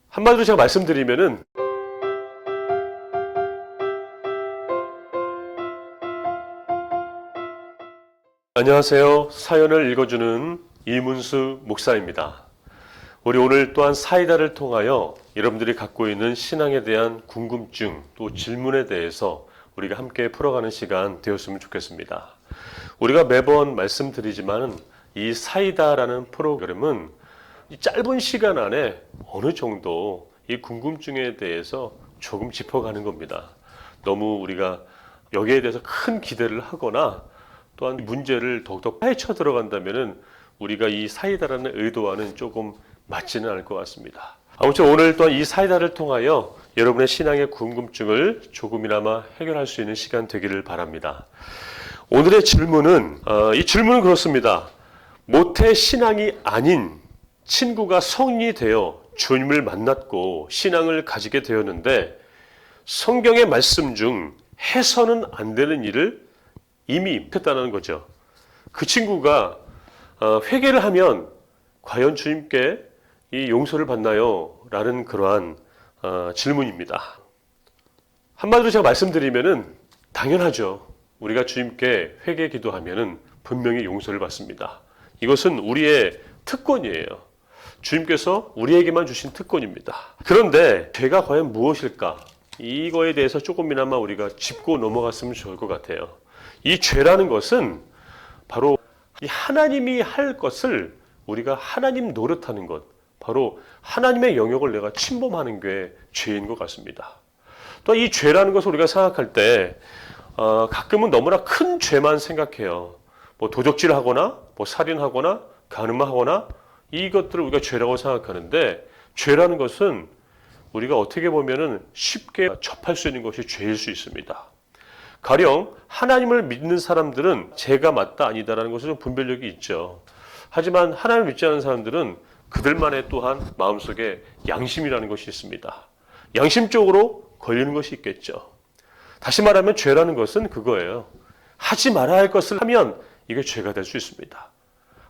한마디로 제가 말씀드리면은 안녕하세요. 사연을 읽어주는 이문수 목사입니다. 우리 오늘 또한 사이다를 통하여 여러분들이 갖고 있는 신앙에 대한 궁금증 또 질문에 대해서 우리가 함께 풀어가는 시간 되었으면 좋겠습니다. 우리가 매번 말씀드리지만 이 사이다라는 프로그램은 이 짧은 시간 안에 어느 정도 이 궁금증에 대해서 조금 짚어가는 겁니다. 너무 우리가 여기에 대해서 큰 기대를 하거나 또한 문제를 더욱더 파헤쳐 들어간다면은 우리가 이 사이다라는 의도와는 조금 맞지는 않을 것 같습니다. 아무튼 오늘 또한 이 사이다를 통하여 여러분의 신앙의 궁금증을 조금이나마 해결할 수 있는 시간 되기를 바랍니다. 오늘의 질문은 이 질문은 그렇습니다. 모태 신앙이 아닌 친구가 성인이 되어 주님을 만났고 신앙을 가지게 되었는데 성경의 말씀 중 해서는 안 되는 일을 이미 했다는 거죠. 그 친구가 회개를 하면 과연 주님께 이 용서를 받나요? 라는 그러한 질문입니다. 한마디로 제가 말씀드리면은 당연하죠. 우리가 주님께 회개 기도하면은 분명히 용서를 받습니다. 이것은 우리의 특권이에요. 주님께서 우리에게만 주신 특권입니다. 그런데 죄가 과연 무엇일까? 이거에 대해서 조금이나마 우리가 짚고 넘어갔으면 좋을 것 같아요. 이 죄라는 것은 바로 이 하나님이 할 것을 우리가 하나님 노릇하는 것, 바로 하나님의 영역을 내가 침범하는 게 죄인 것 같습니다. 또 이 죄라는 것을 우리가 생각할 때 가끔은 너무나 큰 죄만 생각해요. 뭐 도적질을 하거나 뭐 살인하거나 간음하거나 이것들을 우리가 죄라고 생각하는데 죄라는 것은 우리가 어떻게 보면은 쉽게 접할 수 있는 것이 죄일 수 있습니다. 가령 하나님을 믿는 사람들은 죄가 맞다 아니다라는 것은 좀 분별력이 있죠. 하지만 하나님을 믿지 않는 사람들은 그들만의 또한 마음속에 양심이라는 것이 있습니다. 양심적으로 걸리는 것이 있겠죠. 다시 말하면 죄라는 것은 그거예요. 하지 말아야 할 것을 하면 이게 죄가 될 수 있습니다.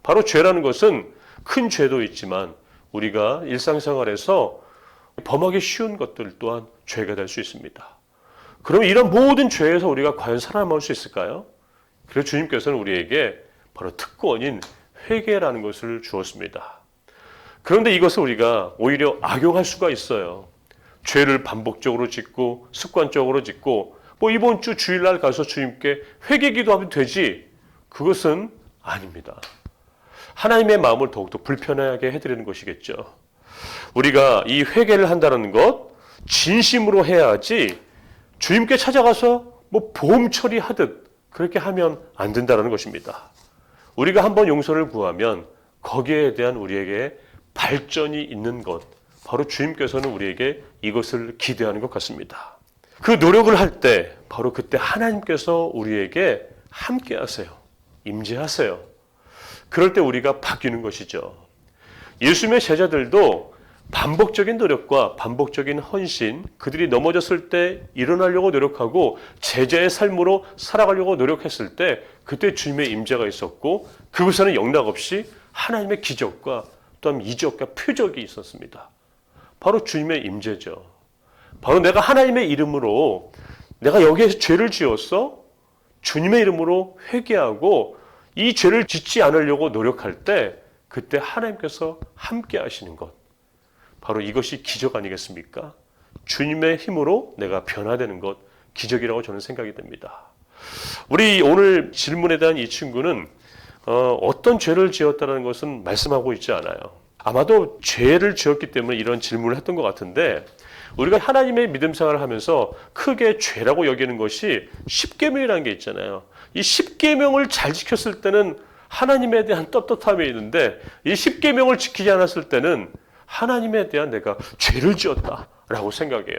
바로 죄라는 것은 큰 죄도 있지만 우리가 일상생활에서 범하기 쉬운 것들 또한 죄가 될 수 있습니다. 그럼 이런 모든 죄에서 우리가 과연 살아남을 수 있을까요? 그래서 주님께서는 우리에게 바로 특권인 회개라는 것을 주었습니다. 그런데 이것을 우리가 오히려 악용할 수가 있어요. 죄를 반복적으로 짓고 습관적으로 짓고 뭐 이번 주 주일날 가서 주님께 회개 기도하면 되지. 그것은 아닙니다. 하나님의 마음을 더욱더 불편하게 해드리는 것이겠죠. 우리가 이 회개를 한다는 것 진심으로 해야지 주님께 찾아가서 뭐 보험 처리하듯 그렇게 하면 안 된다는 것입니다. 우리가 한번 용서를 구하면 거기에 대한 우리에게 발전이 있는 것, 바로 주님께서는 우리에게 이것을 기대하는 것 같습니다. 그 노력을 할 때 바로 그때 하나님께서 우리에게 함께 하세요. 임재하세요. 그럴 때 우리가 바뀌는 것이죠. 예수님의 제자들도 반복적인 노력과 반복적인 헌신, 그들이 넘어졌을 때 일어나려고 노력하고 제자의 삶으로 살아가려고 노력했을 때 그때 주님의 임재가 있었고 그곳에는 영락없이 하나님의 기적과 또한 이적과 표적이 있었습니다. 바로 주님의 임재죠. 바로 내가 하나님의 이름으로 내가 여기에서 죄를 지었어? 주님의 이름으로 회개하고 이 죄를 짓지 않으려고 노력할 때 그때 하나님께서 함께 하시는 것. 바로 이것이 기적 아니겠습니까? 주님의 힘으로 내가 변화되는 것, 기적이라고 저는 생각이 됩니다. 우리 오늘 질문에 대한 이 친구는 어떤 죄를 지었다는 것은 말씀하고 있지 않아요. 아마도 죄를 지었기 때문에 이런 질문을 했던 것 같은데 우리가 하나님의 믿음 생활을 하면서 크게 죄라고 여기는 것이 십계명이라는 게 있잖아요. 이 십계명을 잘 지켰을 때는 하나님에 대한 떳떳함이 있는데 이 십계명을 지키지 않았을 때는 하나님에 대한 내가 죄를 지었다라고 생각해요.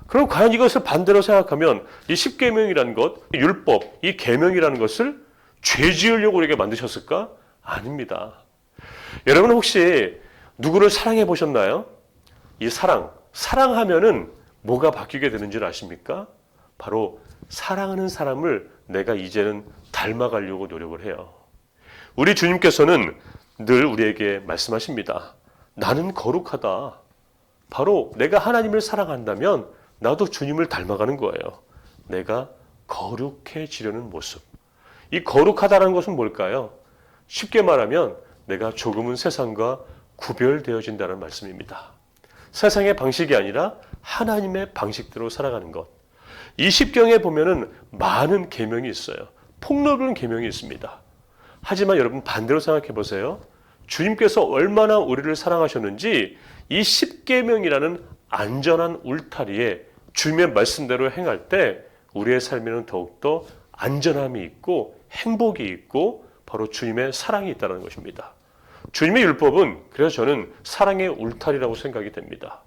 그럼 과연 이것을 반대로 생각하면 이 십계명이라는 것, 율법, 이 계명이라는 것을 죄 지으려고 우리에게 만드셨을까? 아닙니다. 여러분 혹시 누구를 사랑해 보셨나요? 이 사랑하면은 뭐가 바뀌게 되는 줄 아십니까? 바로 사랑하는 사람을 내가 이제는 닮아가려고 노력을 해요. 우리 주님께서는 늘 우리에게 말씀하십니다. 나는 거룩하다. 바로 내가 하나님을 사랑한다면 나도 주님을 닮아가는 거예요. 내가 거룩해지려는 모습. 이 거룩하다는 것은 뭘까요? 쉽게 말하면 내가 조금은 세상과 구별되어진다는 말씀입니다. 세상의 방식이 아니라 하나님의 방식대로 살아가는 것. 이 십경에 보면은 많은 계명이 있어요. 폭넓은 계명이 있습니다. 하지만 여러분 반대로 생각해 보세요. 주님께서 얼마나 우리를 사랑하셨는지 이 십계명이라는 안전한 울타리에 주님의 말씀대로 행할 때 우리의 삶에는 더욱더 안전함이 있고 행복이 있고 바로 주님의 사랑이 있다는 것입니다. 주님의 율법은 그래서 저는 사랑의 울타리라고 생각이 됩니다.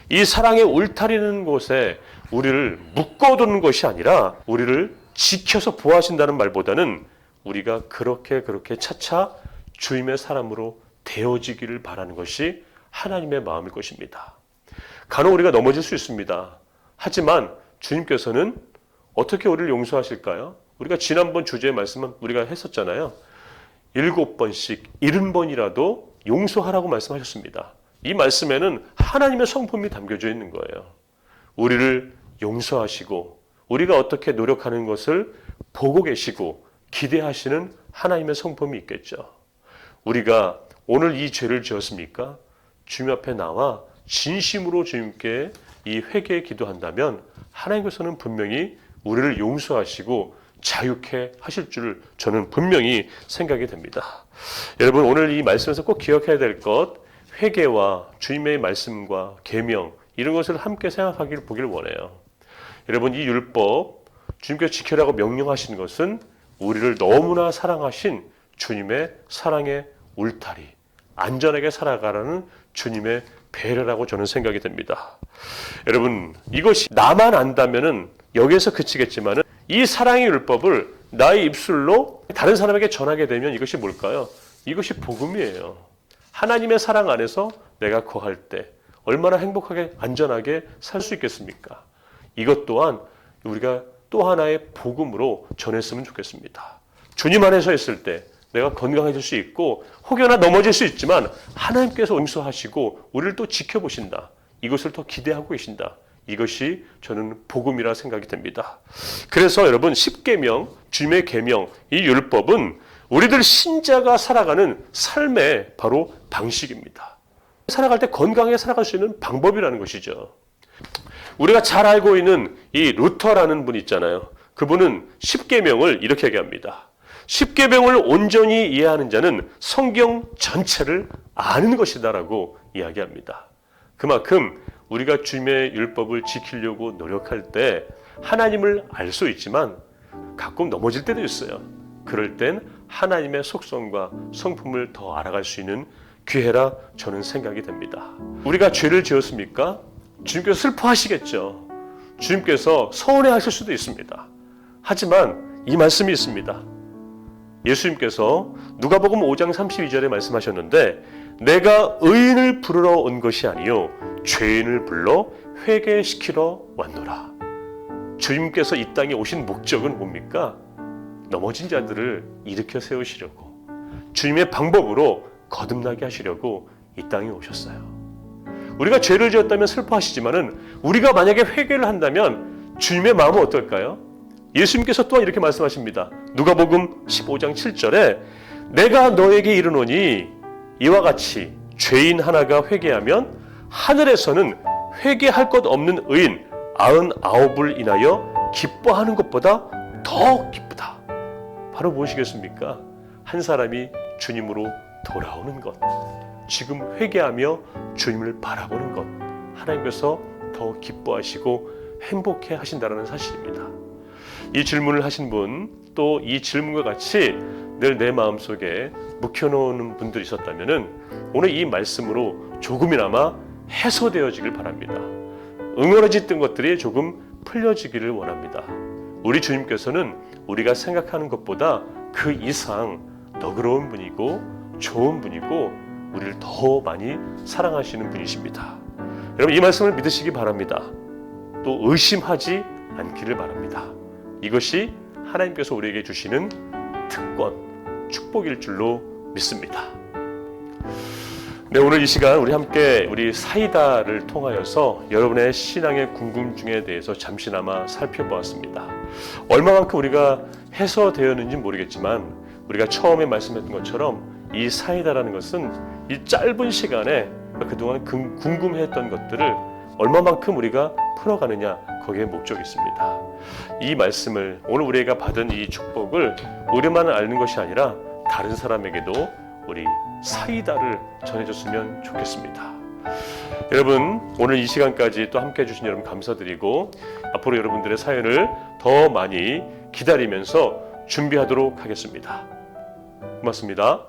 이 사랑의 울타리는 곳에 우리를 묶어두는 것이 아니라 우리를 지켜서 보호하신다는 말보다는 우리가 그렇게 차차 주님의 사람으로 되어지기를 바라는 것이 하나님의 마음일 것입니다. 간혹 우리가 넘어질 수 있습니다. 하지만 주님께서는 어떻게 우리를 용서하실까요? 우리가 지난번 주제의 말씀은 우리가 했었잖아요. 7번씩 70번이라도 용서하라고 말씀하셨습니다. 이 말씀에는 하나님의 성품이 담겨져 있는 거예요. 우리를 용서하시고 우리가 어떻게 노력하는 것을 보고 계시고 기대하시는 하나님의 성품이 있겠죠. 우리가 오늘 이 죄를 지었습니까? 주님 앞에 나와 진심으로 주님께 이 회개에 기도한다면 하나님께서는 분명히 우리를 용서하시고 자유케 하실 줄 저는 분명히 생각이 됩니다. 여러분 오늘 이 말씀에서 꼭 기억해야 될 것, 회개와 주님의 말씀과 계명 이런 것을 함께 생각하기를 보기를 원해요. 여러분 이 율법 주님께서 지키라고 명령하신 것은 우리를 너무나 사랑하신 주님의 사랑의 울타리, 안전하게 살아가라는 주님의 배려라고 저는 생각이 됩니다. 여러분 이것이 나만 안다면은 여기에서 그치겠지만은 이 사랑의 율법을 나의 입술로 다른 사람에게 전하게 되면 이것이 뭘까요? 이것이 복음이에요. 하나님의 사랑 안에서 내가 거할 때 얼마나 행복하게 안전하게 살 수 있겠습니까? 이것 또한 우리가 또 하나의 복음으로 전했으면 좋겠습니다. 주님 안에서 있을 때 내가 건강해질 수 있고 혹여나 넘어질 수 있지만 하나님께서 용서하시고 우리를 또 지켜보신다. 이것을 더 기대하고 계신다. 이것이 저는 복음이라 생각이 됩니다. 그래서 여러분 십계명, 주님의 계명, 이 율법은 우리들 신자가 살아가는 삶의 바로 방식입니다. 살아갈 때 건강하게 살아갈 수 있는 방법이라는 것이죠. 우리가 잘 알고 있는 이 루터라는 분 있잖아요. 그분은 십계명을 이렇게 얘기합니다. 십계명을 온전히 이해하는 자는 성경 전체를 아는 것이다라고 이야기합니다. 그만큼 우리가 주님의 율법을 지키려고 노력할 때 하나님을 알 수 있지만 가끔 넘어질 때도 있어요. 그럴 땐 하나님의 속성과 성품을 더 알아갈 수 있는 기회라 저는 생각이 됩니다. 우리가 죄를 지었습니까? 주님께서 슬퍼하시겠죠. 주님께서 서운해하실 수도 있습니다. 하지만 이 말씀이 있습니다. 예수님께서 누가복음 5장 32절에 말씀하셨는데 내가 의인을 부르러 온 것이 아니요 죄인을 불러 회개시키러 왔노라. 주님께서 이 땅에 오신 목적은 뭡니까? 넘어진 자들을 일으켜 세우시려고 주님의 방법으로 거듭나게 하시려고 이 땅에 오셨어요. 우리가 죄를 지었다면 슬퍼하시지만은 우리가 만약에 회개를 한다면 주님의 마음은 어떨까요? 예수님께서 또한 이렇게 말씀하십니다. 누가복음 15장 7절에 내가 너에게 이르노니 이와 같이 죄인 하나가 회개하면 하늘에서는 회개할 것 없는 의인 99을 인하여 기뻐하는 것보다 더 기쁘다. 바로 무엇이겠습니까? 한 사람이 주님으로 돌아오는 것, 지금 회개하며 주님을 바라보는 것, 하나님께서 더 기뻐하시고 행복해 하신다는 사실입니다. 이 질문을 하신 분, 또 이 질문과 같이 늘 내 마음속에 묵혀놓는 분들이 있었다면 오늘 이 말씀으로 조금이나마 해소되어지길 바랍니다. 응어러졌던 것들이 조금 풀려지기를 원합니다. 우리 주님께서는 우리가 생각하는 것보다 그 이상 너그러운 분이고 좋은 분이고 우리를 더 많이 사랑하시는 분이십니다. 여러분 이 말씀을 믿으시기 바랍니다. 또 의심하지 않기를 바랍니다. 이것이 하나님께서 우리에게 주시는 특권, 축복일 줄로 믿습니다. 네, 오늘 이 시간 우리 사이다를 통하여서 여러분의 신앙의 궁금증에 대해서 잠시나마 살펴보았습니다. 얼마만큼 우리가 해소되었는지 모르겠지만 우리가 처음에 말씀했던 것처럼 이 사이다라는 것은 이 짧은 시간에 그동안 궁금했던 것들을 얼마만큼 우리가 풀어가느냐, 거기에 목적이 있습니다. 이 말씀을, 오늘 우리가 받은 이 축복을 우리만 아는 것이 아니라 다른 사람에게도 우리 사이다를 전해줬으면 좋겠습니다. 여러분, 오늘 이 시간까지 또 함께 해주신 여러분 감사드리고 앞으로 여러분들의 사연을 더 많이 기다리면서 준비하도록 하겠습니다. 고맙습니다.